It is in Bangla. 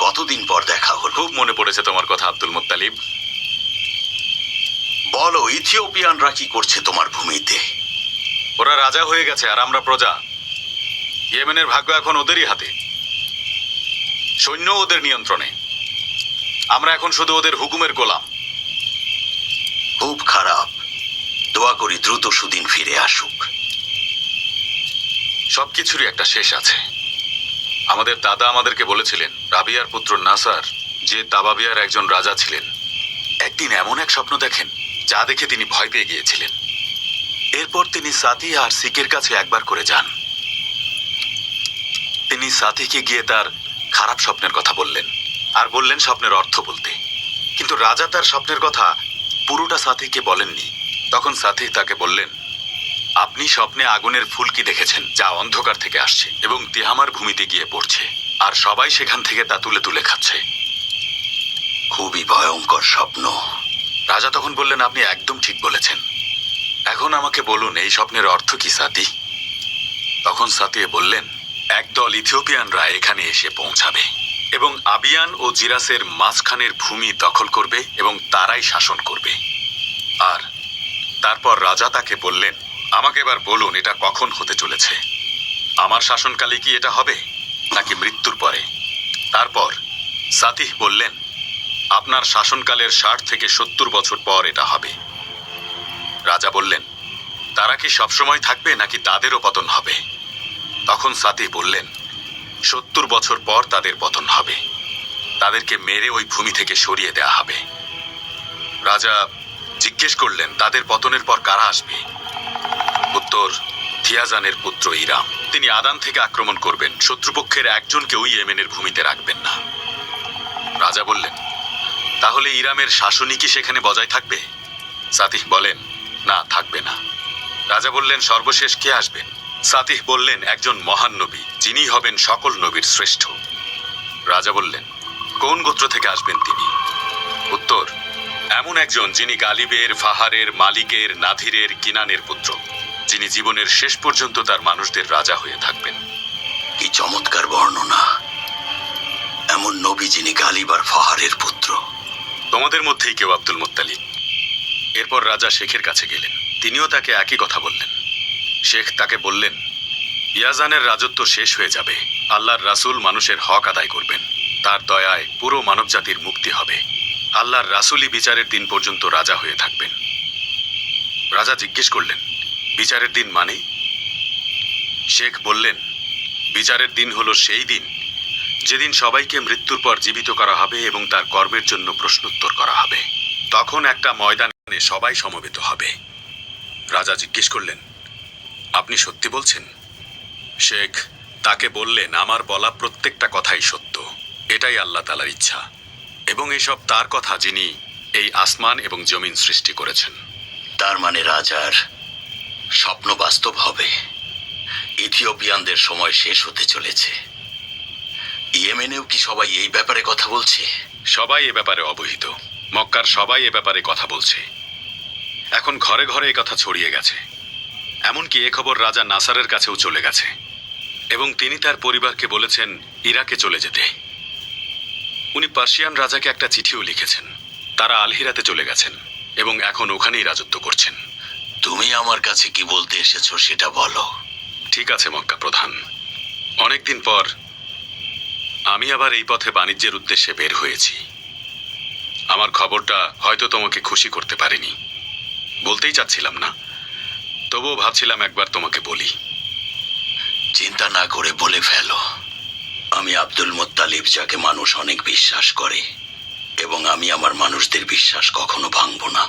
কতদিন পর দেখা হলো। খুব মনে পড়েছে তোমার কথা আব্দুল মুত্তালিব। বলো, ইথিওপিয়ানরা কি করছে তোমার ভূমিতে? ওরা রাজা হয়ে গেছে আর আমরা প্রজা। ইয়েমেনের ভাগ্য এখন ওদেরই হাতে, সৈন্য ওদের নিয়ন্ত্রণে। আমরা এখন শুধু ওদের হুকুমের গোলাম। খুব খারাপ। দোয়া করি দ্রুত সুদিন ফিরে আসুক। সবকিছুরই একটা শেষ আছে। আমাদের দাদা আমাদেরকে বলেছিলেন রাবিয়ার পুত্র নাসার, যে তাবাবিয়ার একজন রাজা ছিলেন, একদিন এমন এক স্বপ্ন দেখেন যা দেখে তিনি ভয় পেয়ে গিয়েছিলেন। এরপর তিনি সাথী আর সিকের কাছে একবার করে যান। তিনি সাথীকে গিয়ে তার খারাপ স্বপ্নের কথা বললেন আর বললেন স্বপ্নের অর্থ বলতে। কিন্তু রাজা তার স্বপ্নের কথা পুরোটা সাথীকে বলেননি। তখন সাথী তাকে বললেন, আপনি স্বপ্নে আগুনের ফুলকি দেখেছেন যা অন্ধকার থেকে আসছে এবং তিহামার ভূমিতে গিয়ে পড়ছে, আর সবাই সেখান থেকে তা তুলে তুলে খাচ্ছে। খুবই ভয়ঙ্কর স্বপ্ন। রাজা তখন বললেন, আপনি একদম ঠিক বলেছেন। এখন আমাকে বলুন এই স্বপ্নের অর্থ কি সাথী? তখন সাথী বললেন, একদল ইথিওপিয়ানরা এখানে এসে পৌঁছাবে এবং আবিয়ান ও জিরাসের মাঝখানের ভূমি দখল করবে এবং তারাই শাসন করবে। আর তারপর রাজা তাকে বললেন, আমাকে এবার বলুন এটা কখন হতে চলেছে? আমার শাসনকালে কি এটা হবে নাকি মৃত্যুর পরে? তারপর সাতিহ বললেন, আপনার শাসনকালের 60 থেকে 70 বছর পর এটা হবে। রাজা বললেন, তারা কি সবসময় থাকবে নাকি তাদেরও পতন হবে? তখন সাতিহ বললেন, 70 বছর পর তাদের পতন হবে। তাদেরকে মেরে ওই ভূমি থেকে সরিয়ে দেয়া হবে। রাজা জিজ্ঞেস করলেন, তাদের পতনের পর কারা আসবে? উত্তর, থিয়াজানের পুত্র ইরাম। তিনি আদান থেকে আক্রমণ করবেন, শত্রুপক্ষের একজনকেও ইয়েমেনের ভূমিতে রাখবেন না। রাজা বললেন, তাহলে ইরামের শাসনই কি সেখানে বজায় থাকবে? সাতিহ বলেন, না, থাকবে না। রাজা বললেন, সর্বশেষ কে আসবেন? সাতিহ বললেন, একজন মহান নবী, যিনি হবেন সকল নবীর শ্রেষ্ঠ। রাজা বললেন, কোন গোত্র থেকে আসবেন তিনি? উত্তর, এমন একজন যিনি গালিবের, ফাহারের, মালিকের, নাধিরের, কিনানের পুত্র, যিনি জীবনের শেষ পর্যন্ত তার মানুষদের রাজা হয়ে থাকবেন। কি চমৎকার বর্ণনা! এমন নবী যিনি গালিব আর ফাহারের পুত্র। তোমাদের মধ্যেই কেউ আব্দুল মুত্তালিব। এরপর রাজা শেখের কাছে গেলেন। তিনিও তাকে একই কথা বললেন। শেখ তাকে বললেন, ইয়াজানের রাজত্ব শেষ হয়ে যাবে। আল্লাহর রাসূল মানুষের হক আদায় করবেন। তার দয়ায় পুরো মানবজাতির মুক্তি হবে। আল্লাহর রাসূলই বিচারের দিন পর্যন্ত রাজা হয়ে থাকবেন। রাজা জিজ্ঞেস করলেন, বিচারের দিন মানে? শেখ বললেন, বিচারের দিন হলো সেই দিন যেদিন সবাইকে মৃত্যুর পর জীবিত করা হবে এবং তার কর্মের জন্য প্রশ্নোত্তর করা হবে। তখন একটা ময়দানে সবাই সমবেত হবে। রাজা জিজ্ঞেস করলেন, আপনি সত্যি বলছেন? শেখ তাকে বললেন, আমার বলা প্রত্যেকটা কথাই সত্য। এটাই আল্লাহ তাআলার ইচ্ছা এবং এসব তার কথা, যিনি এই আসমান এবং জমিন সৃষ্টি করেছেন। তার মানে রাজার স্বপ্ন বাস্তব হবে। ইথিওপিয়ানদের সময় শেষ হতে চলেছে। ইয়েমেনেও কি সবাই এই ব্যাপারে কথা বলছে? সবাই এ ব্যাপারে অবহিত। মক্কার সবাই এ ব্যাপারে কথা বলছে। এখন ঘরে ঘরে এ কথা ছড়িয়ে গেছে। এমনকি এ খবর রাজা নাসারের কাছেও চলে গেছে এবং তিনি তার পরিবারকে বলেছেন ইরাকে চলে যেতে। উনি পার্সিয়ান রাজাকে একটা চিঠিও লিখেছেন। তারা আলহিরাতে চলে গেছেন এবং এখন ওখানেই রাজত্ব করছেন। তুমি আমার কাছে কি বলতে এসেছো সেটা বলো। ঠিক আছে মক্কা প্রধান, অনেকদিন পর আমি আবার এই পথে বাণিজ্যের উদ্দেশ্যে বের হয়েছি। আমার খবরটা হয়তো তোমাকে খুশি করতে পারিনি, বলতেই চাচ্ছিলাম না, তবুও ভাবছিলাম একবার তোমাকে বলি। চিন্তা না করে বলে ফেলো। আমি আব্দুল মুত্তালিব, যাকে মানুষ অনেক বিশ্বাস করে, এবং আমি আমার মানুষদের বিশ্বাস কখনো ভাঙব না।